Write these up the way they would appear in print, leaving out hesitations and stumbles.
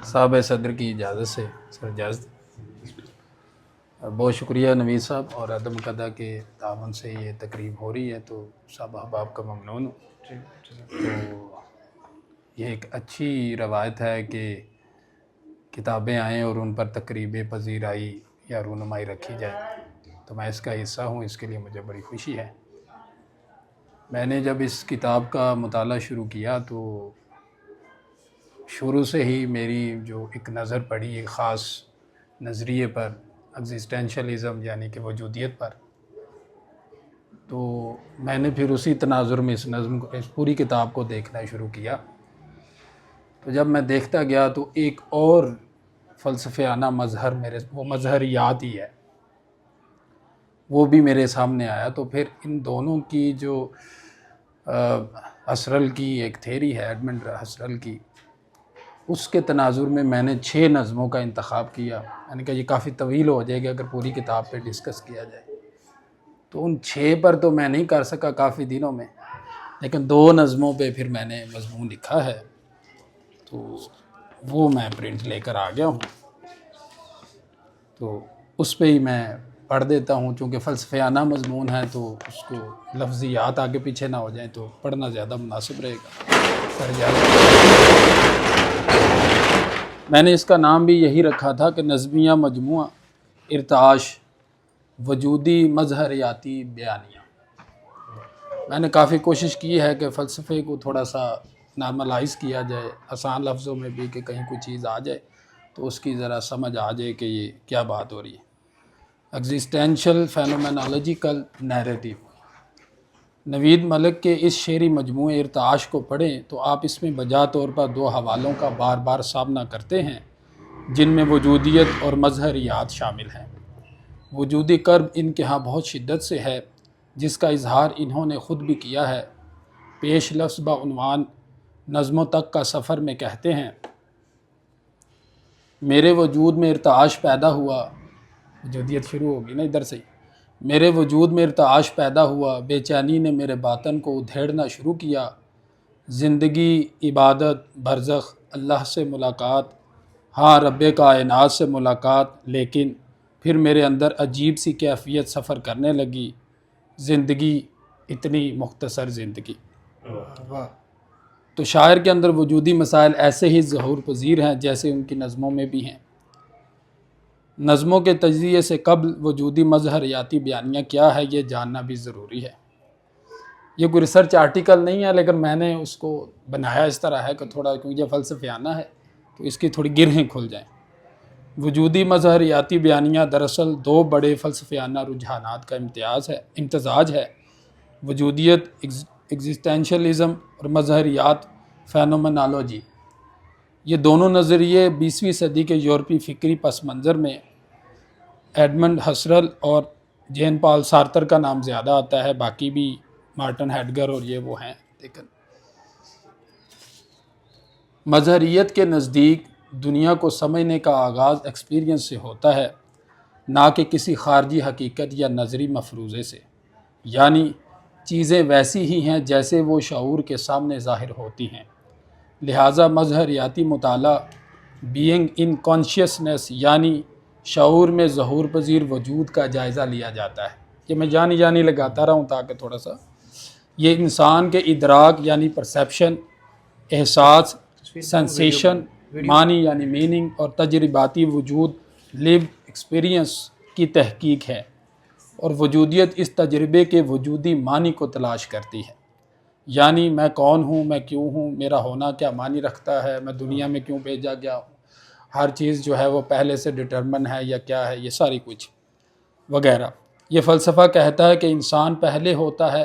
صاحب صدر کی اجازت سے سر اجازت بہت شکریہ نوید صاحب اور عدم قدہ کے تعاون سے یہ تقریب ہو رہی ہے تو صاحب احباب کا ممنون ہوں۔ تو یہ ایک اچھی روایت ہے کہ کتابیں آئیں اور ان پر تقریبیں پذیرائی یا رونمائی رکھی جائے، تو میں اس کا حصہ ہوں، اس کے لیے مجھے بڑی خوشی ہے۔ میں نے جب اس کتاب کا مطالعہ شروع کیا تو شروع سے ہی میری جو ایک نظر پڑی ایک خاص نظریے پر، ایگزسٹینشلزم یعنی کہ وجودیت پر، تو میں نے پھر اسی تناظر میں اس نظم کو، اس پوری کتاب کو دیکھنا شروع کیا۔ تو جب میں دیکھتا گیا تو ایک اور فلسفیانہ مظہر وہ مظہریات ہی ہے، وہ بھی میرے سامنے آیا۔ تو پھر ان دونوں کی جو ہسرل کی ایک تھیری ہے، ایڈمنڈ ہسرل کی، اس کے تناظر میں نے 6 نظموں کا انتخاب کیا۔ میں نے کہا یہ کافی طویل ہو جائے گا اگر پوری کتاب پہ ڈسکس کیا جائے، تو ان 6 پر تو میں نہیں کر سکا کافی دنوں میں، لیکن 2 نظموں پہ پھر میں نے مضمون لکھا ہے، تو وہ میں پرنٹ لے کر آ گیا ہوں۔ تو اس پہ ہی میں پڑھ دیتا ہوں، چونکہ فلسفیانہ مضمون ہے تو اس کو لفظیات آگے پیچھے نہ ہو جائیں تو پڑھنا زیادہ مناسب رہے گا۔ میں نے اس کا نام بھی یہی رکھا تھا کہ نظمیہ مجموعہ ارتعاش وجودی مظہریاتی بیانیہ۔ میں نے کافی کوشش کی ہے کہ فلسفے کو تھوڑا سا نارملائز کیا جائے، آسان لفظوں میں بھی، کہ کہیں کوئی چیز آ جائے تو اس کی ذرا سمجھ آ جائے کہ یہ کیا بات ہو رہی ہے۔ ایگزسٹینشل فینومینالوجیکل نیریٹیو۔ نوید ملک کے اس شعری مجموعے ارتعاش کو پڑھیں تو آپ اس میں بجا طور پر 2 حوالوں کا بار بار سامنا کرتے ہیں جن میں وجودیت اور مظہریات شامل ہیں۔ وجودی کرب ان کے ہاں بہت شدت سے ہے، جس کا اظہار انہوں نے خود بھی کیا ہے۔ پیش لفظ بعنوان نظموں تک کا سفر میں کہتے ہیں: میرے وجود میں ارتعاش پیدا ہوا، وجودیت شروع ہوگی نا ادھر سے ہی، میرے وجود میں ارتعاش پیدا ہوا، بے چینی نے میرے باطن کو ادھیڑنا شروع کیا۔ زندگی، عبادت، برزخ، اللہ سے ملاقات، ہاں رب کائنات سے ملاقات، لیکن پھر میرے اندر عجیب سی کیفیت سفر کرنے لگی، زندگی اتنی مختصر زندگی۔ تو شاعر کے اندر وجودی مسائل ایسے ہی ظہور پذیر ہیں جیسے ان کی نظموں میں بھی ہیں۔ نظموں کے تجزیے سے قبل وجودی مظہریاتی بیانیہ کیا ہے یہ جاننا بھی ضروری ہے۔ یہ کوئی ریسرچ آرٹیکل نہیں ہے، لیکن میں نے اس کو بنایا اس طرح ہے کہ تھوڑا، کیونکہ یہ فلسفیانہ ہے تو اس کی تھوڑی گرہیں کھل جائیں۔ وجودی مظہریاتی بیانیہ دراصل 2 بڑے فلسفیانہ رجحانات کا امتزاج ہے: وجودیت ایگزسٹینشلزم اور مظہریات فینومینالوجی۔ یہ دونوں نظریے 20ویں صدی کے یورپی فکری پس منظر میں ایڈمنڈ ہسرل اور جین پال سارتر کا نام زیادہ آتا ہے، باقی بھی مارٹن ہیڈگر اور یہ وہ ہیں، لیکن مظہریت کے نزدیک دنیا کو سمجھنے کا آغاز ایکسپیرینس سے ہوتا ہے، نہ کہ کسی خارجی حقیقت یا نظری مفروضے سے، یعنی چیزیں ویسی ہی ہیں جیسے وہ شعور کے سامنے ظاہر ہوتی ہیں۔ لہٰذا مظہریاتی مطالعہ بینگ ان کانشیسنس یعنی شعور میں ظہور پذیر وجود کا جائزہ لیا جاتا ہے۔ یہ میں جانی لگاتا رہا ہوں تاکہ تھوڑا سا یہ انسان کے ادراک یعنی پرسیپشن، احساس، سینسیشن، معنی یعنی میننگ، اور تجرباتی وجود لیوڈ ایکسپیرینس کی تحقیق ہے، اور وجودیت اس تجربے کے وجودی معنی کو تلاش کرتی ہے، یعنی میں کون ہوں، میں کیوں ہوں، میرا ہونا کیا معنی رکھتا ہے، میں دنیا میں کیوں بھیجا گیا ہوں، ہر چیز جو ہے وہ پہلے سے ڈٹرمن ہے یا کیا ہے، یہ ساری کچھ وغیرہ۔ یہ فلسفہ کہتا ہے کہ انسان پہلے ہوتا ہے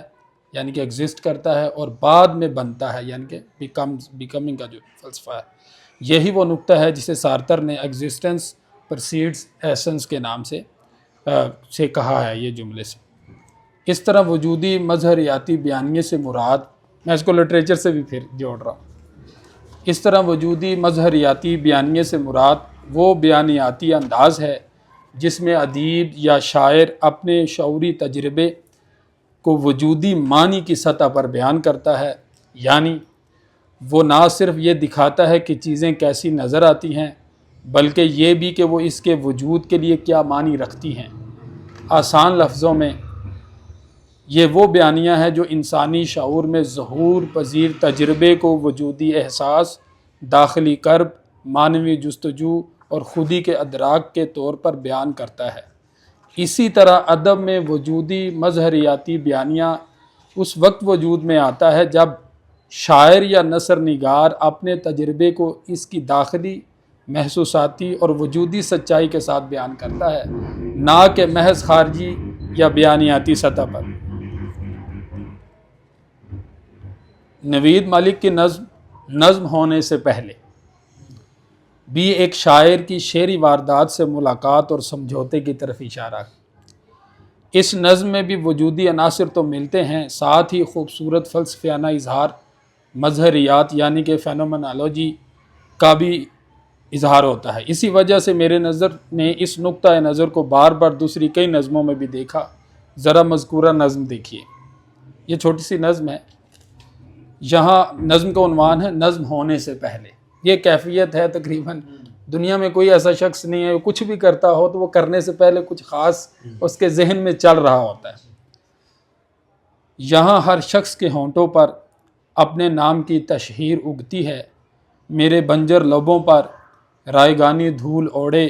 یعنی کہ ایگزسٹ کرتا ہے، اور بعد میں بنتا ہے یعنی کہ بیکمنگ کا جو فلسفہ ہے۔ یہی وہ نقطہ ہے جسے سارتر نے ایگزسٹنس پرسیڈز ایسنس کے نام سے کہا ہے یہ جملے سے۔ اس طرح وجودی مظہریاتی بیانیے سے مراد، میں اس کو لٹریچر سے بھی پھر جوڑ رہا ہوں، اس طرح وجودی مظہریاتی بیانیے سے مراد وہ بیانیاتی انداز ہے جس میں ادیب یا شاعر اپنے شعوری تجربے کو وجودی معنی کی سطح پر بیان کرتا ہے، یعنی وہ نہ صرف یہ دکھاتا ہے کہ چیزیں کیسی نظر آتی ہیں بلکہ یہ بھی کہ وہ اس کے وجود کے لیے کیا معنی رکھتی ہیں۔ آسان لفظوں میں یہ وہ بیانیہ ہے جو انسانی شعور میں ظہور پذیر تجربے کو وجودی احساس، داخلی کرب، معنوی جستجو اور خودی کے ادراک کے طور پر بیان کرتا ہے۔ اسی طرح ادب میں وجودی مظہریاتی بیانیہ اس وقت وجود میں آتا ہے جب شاعر یا نثر نگار اپنے تجربے کو اس کی داخلی، محسوساتی اور وجودی سچائی کے ساتھ بیان کرتا ہے، نہ کہ محض خارجی یا بیانیاتی سطح پر۔ نوید مالک کی نظم ہونے سے پہلے بھی ایک شاعر کی شعری واردات سے ملاقات اور سمجھوتے کی طرف اشارہ۔ اس نظم میں بھی وجودی عناصر تو ملتے ہیں، ساتھ ہی خوبصورت فلسفیانہ اظہار، مظہریات یعنی کہ فینومنالوجی کا بھی اظہار ہوتا ہے۔ اسی وجہ سے میرے نظر نے اس نقطۂ نظر کو بار بار دوسری کئی نظموں میں بھی دیکھا۔ ذرا مذکورہ نظم دیکھیے، یہ چھوٹی سی نظم ہے، یہاں نظم کا عنوان ہے نظم ہونے سے پہلے۔ یہ کیفیت ہے، تقریباً دنیا میں کوئی ایسا شخص نہیں ہے کچھ بھی کرتا ہو تو وہ کرنے سے پہلے کچھ خاص اس کے ذہن میں چل رہا ہوتا ہے۔ یہاں ہر شخص کے ہونٹوں پر اپنے نام کی تشہیر اگتی ہے، میرے بنجر لبوں پر رائگانی دھول اوڑے،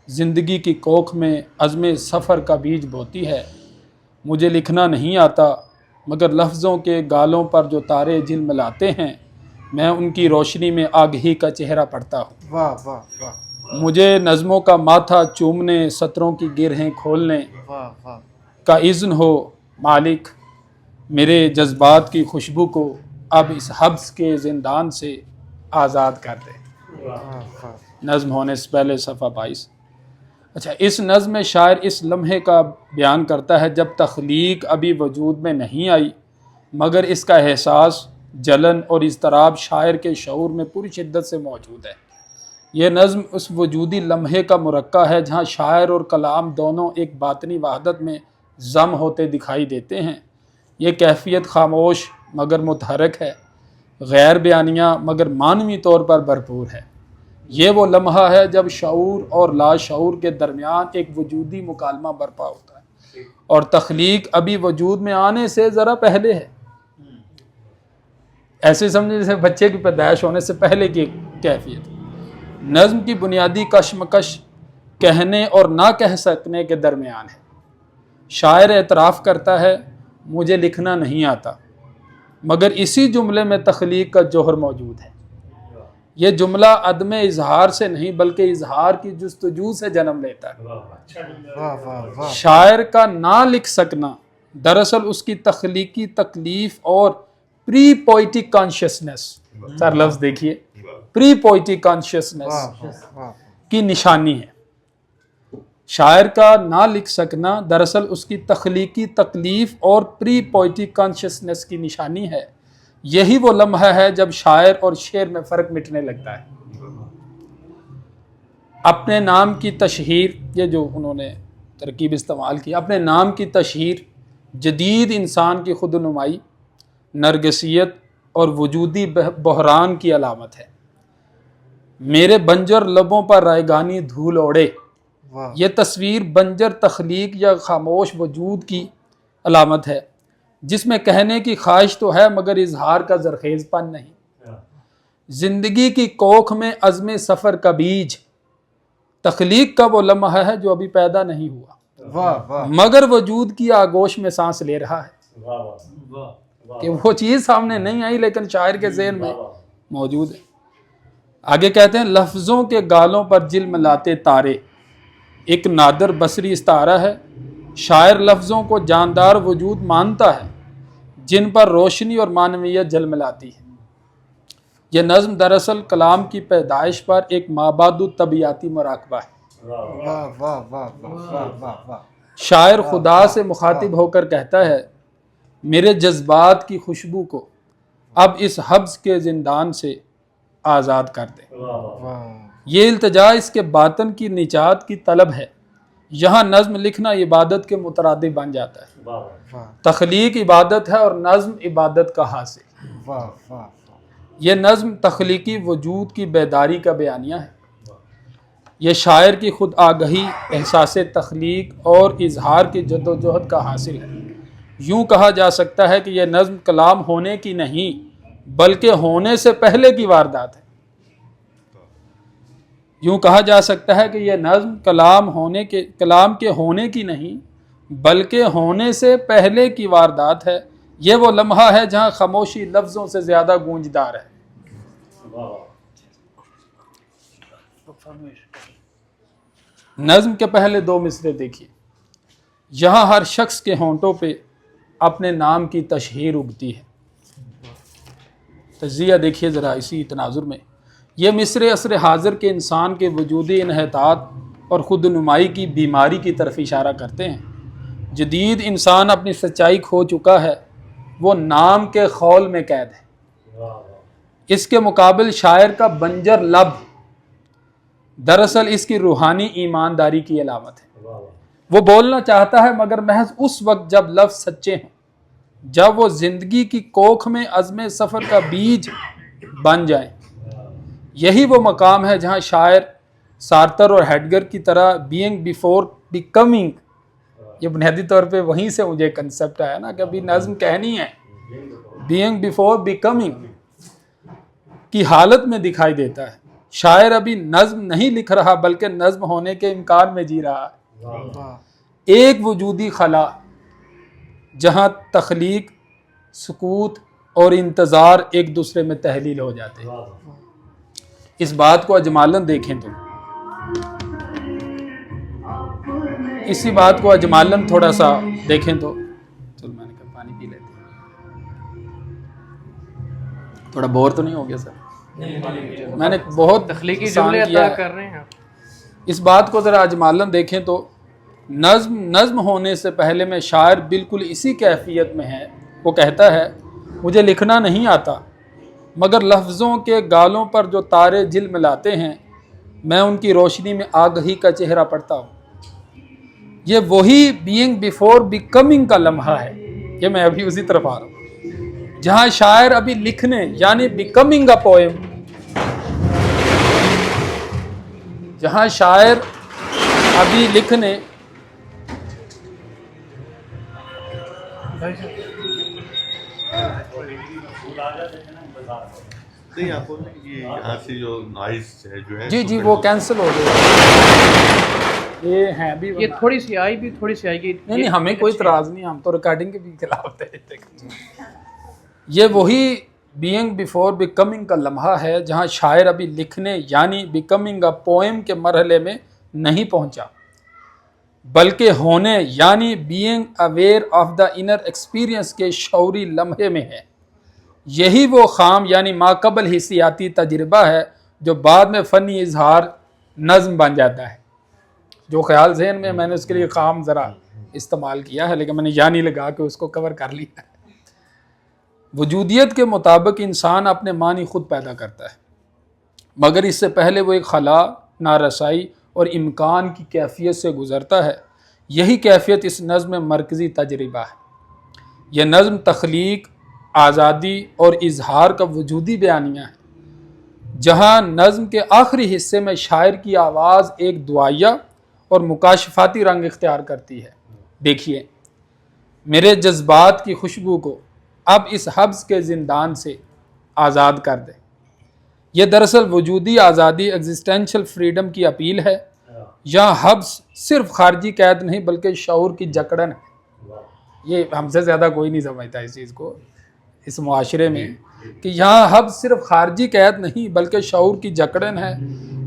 زندگی کی کوکھ میں عزم سفر کا بیج بوتی ہے۔ مجھے لکھنا نہیں آتا مگر لفظوں کے گالوں پر جو تارے جھلملاتے ہیں، میں ان کی روشنی میں آگہی کا چہرہ پڑھتا ہوں۔ واہ واہ واہ مجھے نظموں کا ماتھا چومنے، سطروں کی گرہیں کھولنے واہ واہ کا اذن ہو مالک، میرے جذبات کی خوشبو کو اب اس حبس کے زندان سے آزاد کر دے۔ واہ۔ نظم ہونے سے پہلے صفحہ 22۔ اچھا، اس نظم میں شاعر اس لمحے کا بیان کرتا ہے جب تخلیق ابھی وجود میں نہیں آئی، مگر اس کا احساس، جلن اور اضطراب شاعر کے شعور میں پوری شدت سے موجود ہے۔ یہ نظم اس وجودی لمحے کا مرقع ہے جہاں شاعر اور کلام دونوں ایک باطنی وحدت میں ضم ہوتے دکھائی دیتے ہیں۔ یہ کیفیت خاموش مگر متحرک ہے، غیر بیانیہ مگر معنوی طور پر بھرپور ہے۔ یہ وہ لمحہ ہے جب شعور اور لاشعور کے درمیان ایک وجودی مکالمہ برپا ہوتا ہے اور تخلیق ابھی وجود میں آنے سے ذرا پہلے ہے۔ ایسے سمجھے جیسے بچے کی پیدائش ہونے سے پہلے کی کیفیت۔ نظم کی بنیادی کشمکش کہنے اور نہ کہہ سکنے کے درمیان ہے۔ شاعر اعتراف کرتا ہے مجھے لکھنا نہیں آتا، مگر اسی جملے میں تخلیق کا جوہر موجود ہے۔ یہ جملہ عدم اظہار سے نہیں بلکہ اظہار کی جستجو سے جنم لیتا ہے۔ واہ واہ واہ۔ شاعر کا نہ لکھ سکنا دراصل اس کی تخلیقی تکلیف اور پری پوئٹک کانشیسنس، سر لفظ دیکھیے، پری پوئٹک کانشیسنس کی نشانی ہے۔ شاعر کا نہ لکھ سکنا دراصل اس کی تخلیقی تکلیف اور پری پوئٹک کانشیسنس کی نشانی ہے۔ یہی وہ لمحہ ہے جب شاعر اور شعر میں فرق مٹنے لگتا ہے۔ اپنے نام کی تشہیر، یہ جو انہوں نے ترکیب استعمال کی، اپنے نام کی تشہیر جدید انسان کی خود نمائی، نرگسیت اور وجودی بحران کی علامت ہے۔ میرے بنجر لبوں پر رائگانی دھول اوڑے، یہ تصویر بنجر تخلیق یا خاموش وجود کی علامت ہے جس میں کہنے کی خواہش تو ہے مگر اظہار کا زرخیز پن نہیں۔ زندگی کی کوکھ میں عزم سفر کا بیج، تخلیق کا وہ لمحہ ہے جو ابھی پیدا نہیں ہوا مگر وجود کی آگوش میں سانس لے رہا ہے، کہ وہ چیز سامنے نہیں آئی لیکن شاعر کے ذہن میں موجود ہے۔ آگے کہتے ہیں لفظوں کے گالوں پر جھلملاتے تارے، ایک نادر بصری استعارہ ہے۔ شاعر لفظوں کو جاندار وجود مانتا ہے جن پر روشنی اور معنویت جھلملاتی ہے۔ یہ نظم دراصل کلام کی پیدائش پر ایک مابعد طبیعیاتی مراقبہ ہے۔ شاعر خدا سے مخاطب ہو کر کہتا ہے میرے جذبات کی خوشبو کو اب اس حبس کے زندان سے آزاد کر دے۔ یہ التجا اس کے باطن کی نجات کی طلب ہے۔ یہاں نظم لکھنا عبادت کے مترادف بن جاتا ہے۔ تخلیق عبادت ہے اور نظم عبادت کا حاصل۔ یہ نظم تخلیقی وجود کی بیداری کا بیانیہ ہے۔ یہ شاعر کی خود آگہی، احساس تخلیق اور اظہار کی جد و جہد کا حاصل ہے۔ یوں کہا جا سکتا ہے کہ یہ نظم کلام ہونے کی نہیں بلکہ ہونے سے پہلے کی واردات ہے۔ یوں کہا جا سکتا ہے کہ یہ نظم کلام کے ہونے کی نہیں بلکہ ہونے سے پہلے کی واردات ہے۔ یہ وہ لمحہ ہے جہاں خاموشی لفظوں سے زیادہ گونجدار ہے۔ نظم کے پہلے دو مصرے دیکھیے۔ یہاں ہر شخص کے ہونٹوں پہ اپنے نام کی تشہیر اگتی ہے۔ تجزیہ دیکھیے ذرا اسی تناظر میں۔ یہ مصرے عصر حاضر کے انسان کے وجودی انحطاط اور خود نمائی کی بیماری کی طرف اشارہ کرتے ہیں۔ جدید انسان اپنی سچائی کھو چکا ہے، وہ نام کے خول میں قید ہے۔ اس کے مقابل شاعر کا بنجر لب دراصل اس کی روحانی ایمانداری کی علامت ہے۔ وہ بولنا چاہتا ہے مگر محض اس وقت جب لفظ سچے ہوں، جب وہ زندگی کی کوکھ میں عزم سفر کا بیج بن جائیں۔ یہی وہ مقام ہے جہاں شاعر سارتر اور ہیڈگر کی طرح بینگ بیفور بیکمنگ، یہ بنیادی طور پہ وہیں سے مجھے کنسپٹ آیا نا کہ ابھی نظم کہنی ہے، بینگ بیفور بیکمنگ کی حالت میں دکھائی دیتا ہے۔ شاعر ابھی نظم نہیں لکھ رہا بلکہ نظم ہونے کے امکان میں جی رہا ہے۔ ایک وجودی خلا جہاں تخلیق، سکوت اور انتظار ایک دوسرے میں تحلیل ہو جاتے ہیں۔ اس بات کو اجمالاً دیکھیں تو اسی بات کو اجمالاً تھوڑا سا دیکھیں تو چل میں نے کہا پانی پی لیتے ہیں، تھوڑا بور تو نہیں ہو گیا سر؟ میں نے بہت تخلیقی آسان جملے کیا عطا ہے۔ کر رہے ہیں آپ۔ اس بات کو ذرا اجمالاً دیکھیں تو نظم ہونے سے پہلے میں شاعر بالکل اسی کیفیت میں ہے۔ وہ کہتا ہے مجھے لکھنا نہیں آتا مگر لفظوں کے گالوں پر جو تارے جل ملاتے ہیں میں ان کی روشنی میں آگہی کا چہرہ پڑھتا ہوں۔ یہ وہی بینگ بیفور بیکمنگ کا لمحہ ہے، یہ میں ابھی اسی طرف آ رہا ہوں، جہاں شاعر ابھی لکھنے یعنی بیکمنگ اے پوئم، جہاں شاعر ابھی لکھنے نہیں آپ کو یہ یہاں سے جو نوائز ہے جو ہے جی وہ کینسل ہو گیا، یہ ہیں بھی یہ تھوڑی سی آئی بھی تھوڑی سی آئے گی۔ نہیں ہمیں کوئی اعتراض نہیں، ہم تو ریکارڈنگ کے بھی خلاف تھے۔ یہ وہی بینگ بیفور بیکمنگ کا لمحہ ہے جہاں شاعر ابھی لکھنے یعنی بیکمنگ اے پوئم کے مرحلے میں نہیں پہنچا بلکہ ہونے یعنی being aware of the inner experience کے شعوری لمحے میں ہے۔ یہی وہ خام یعنی ماقبل حسیاتی تجربہ ہے جو بعد میں فنی اظہار نظم بن جاتا ہے۔ جو خیال ذہن میں نے اس کے لیے خام ذرا استعمال کیا ہے لیکن میں نے یعنی لگا کے اس کو کور کر لیا ہے۔ وجودیت کے مطابق انسان اپنے معنی خود پیدا کرتا ہے مگر اس سے پہلے وہ ایک خلا، نارسائی اور امکان کی کیفیت سے گزرتا ہے۔ یہی کیفیت اس نظم میں مرکزی تجربہ ہے۔ یہ نظم تخلیق، آزادی اور اظہار کا وجودی بیانیہ ہے، جہاں نظم کے آخری حصے میں شاعر کی آواز ایک دعائیہ اور مکاشفاتی رنگ اختیار کرتی ہے۔ دیکھیے میرے جذبات کی خوشبو کو اب اس حبس کے زندان سے آزاد کر دے۔ یہ دراصل وجودی آزادی، ایگزسٹینشل فریڈم کی اپیل ہے۔ یہاں حبس صرف خارجی قید نہیں بلکہ شعور کی جکڑن ہے۔ یہ ہم سے زیادہ کوئی نہیں سمجھتا اس چیز کو اس معاشرے میں کہ یہاں حبس صرف خارجی قید نہیں بلکہ شعور کی جکڑن ہے۔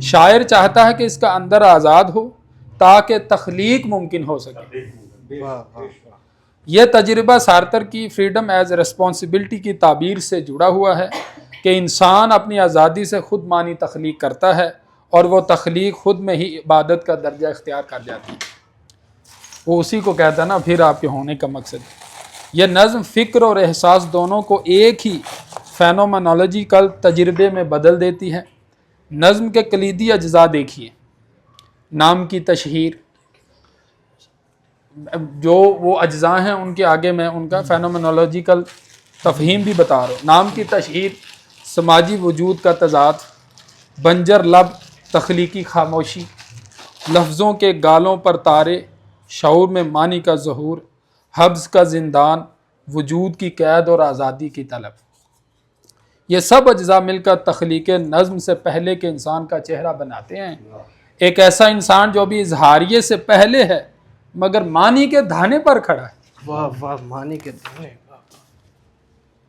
شاعر چاہتا ہے کہ اس کا اندر آزاد ہو تاکہ تخلیق ممکن ہو سکے۔ یہ تجربہ سارتر کی فریڈم ایز اے ریسپانسبلٹی کی تعبیر سے جڑا ہوا ہے کہ انسان اپنی آزادی سے خود معنی تخلیق کرتا ہے اور وہ تخلیق خود میں ہی عبادت کا درجہ اختیار کر جاتی ہے۔ وہ اسی کو کہتا ہے نا پھر آپ کے ہونے کا مقصد۔ یہ نظم فکر اور احساس دونوں کو ایک ہی فینومنالوجیکل تجربے میں بدل دیتی ہے۔ نظم کے کلیدی اجزاء دیکھیے۔ نام کی تشہیر، جو وہ اجزاء ہیں ان کے آگے میں ان کا فینومنالوجیکل تفہیم بھی بتا رہا ہوں۔ نام کی تشہیر، سماجی وجود کا تضاد، بنجر لب تخلیقی خاموشی، لفظوں کے گالوں پر تارے، شعور میں معنی کا ظہور، حبس کا زندان، وجود کی قید اور آزادی کی طلب، یہ سب اجزاء مل کر تخلیق نظم سے پہلے کے انسان کا چہرہ بناتے ہیں۔ ایک ایسا انسان جو بھی اظہاریے سے پہلے ہے مگر معنی کے دھانے پر کھڑا ہے۔ واہ واہ معنی کے دھانے،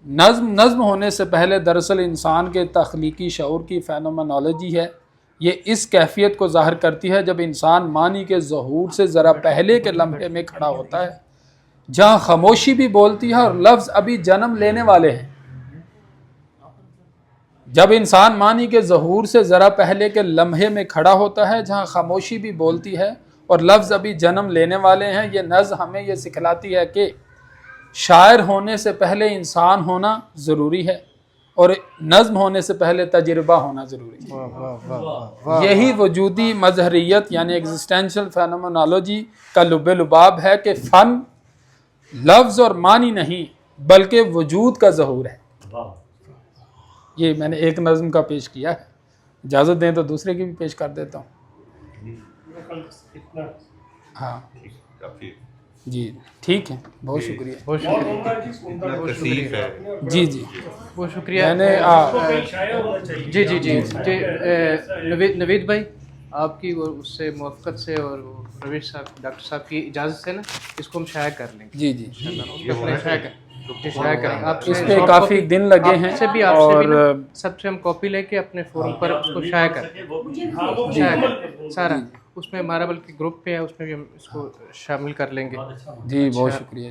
نظم ہونے سے پہلے دراصل انسان کے تخلیقی شعور کی فینومنالوجی ہے۔ یہ اس کیفیت کو ظاہر کرتی ہے جب انسان معنی کے ظہور سے ذرا پہلے کے لمحے میں کھڑا ہوتا ہے، جہاں خاموشی بھی بولتی ہے اور لفظ ابھی جنم لینے والے ہیں۔ جب انسان معنی کے ظہور سے ذرا پہلے کے لمحے میں کھڑا ہوتا ہے، جہاں خاموشی بھی بولتی ہے اور لفظ ابھی جنم لینے والے ہیں، یہ نظم ہمیں یہ سکھلاتی ہے کہ شاعر ہونے سے پہلے انسان ہونا ضروری ہے اور نظم ہونے سے پہلے تجربہ ہونا ضروری ہے۔ واہ واہ واہ واہ واہ، یہی وجودی مظہریت یعنی ایگزسٹینشل فینومنالوجی کا لب لباب ہے کہ فن لفظ اور معنی نہیں بلکہ وجود کا ظہور ہے۔ یہ میں نے ایک نظم کا پیش کیا ہے، اجازت دیں تو دوسرے کی بھی پیش کر دیتا ہوں۔ ہاں کافی جی ٹھیک ہے، بہت شکریہ۔ بہت شکریہ، اتنا کثیف ہے۔ جی جی بہت شکریہ۔ میں نے جی جی جی جی نوید بھائی، آپ کی اور اس سے موافقت سے اور رویش صاحب ڈاکٹر صاحب کی اجازت سے نا اس کو ہم شائع کر لیں گے۔ جی جی شائع کریں آپ اس پہ کافی دن لگے ہیں اور سب سے ہم کاپی لے کے اپنے فورم پر اس کو شائع کریں سارا، اس میں ہمارا بلکہ گروپ پہ ہے، اس میں بھی ہم اس کو شامل کر لیں گے۔ جی بہت شکریہ۔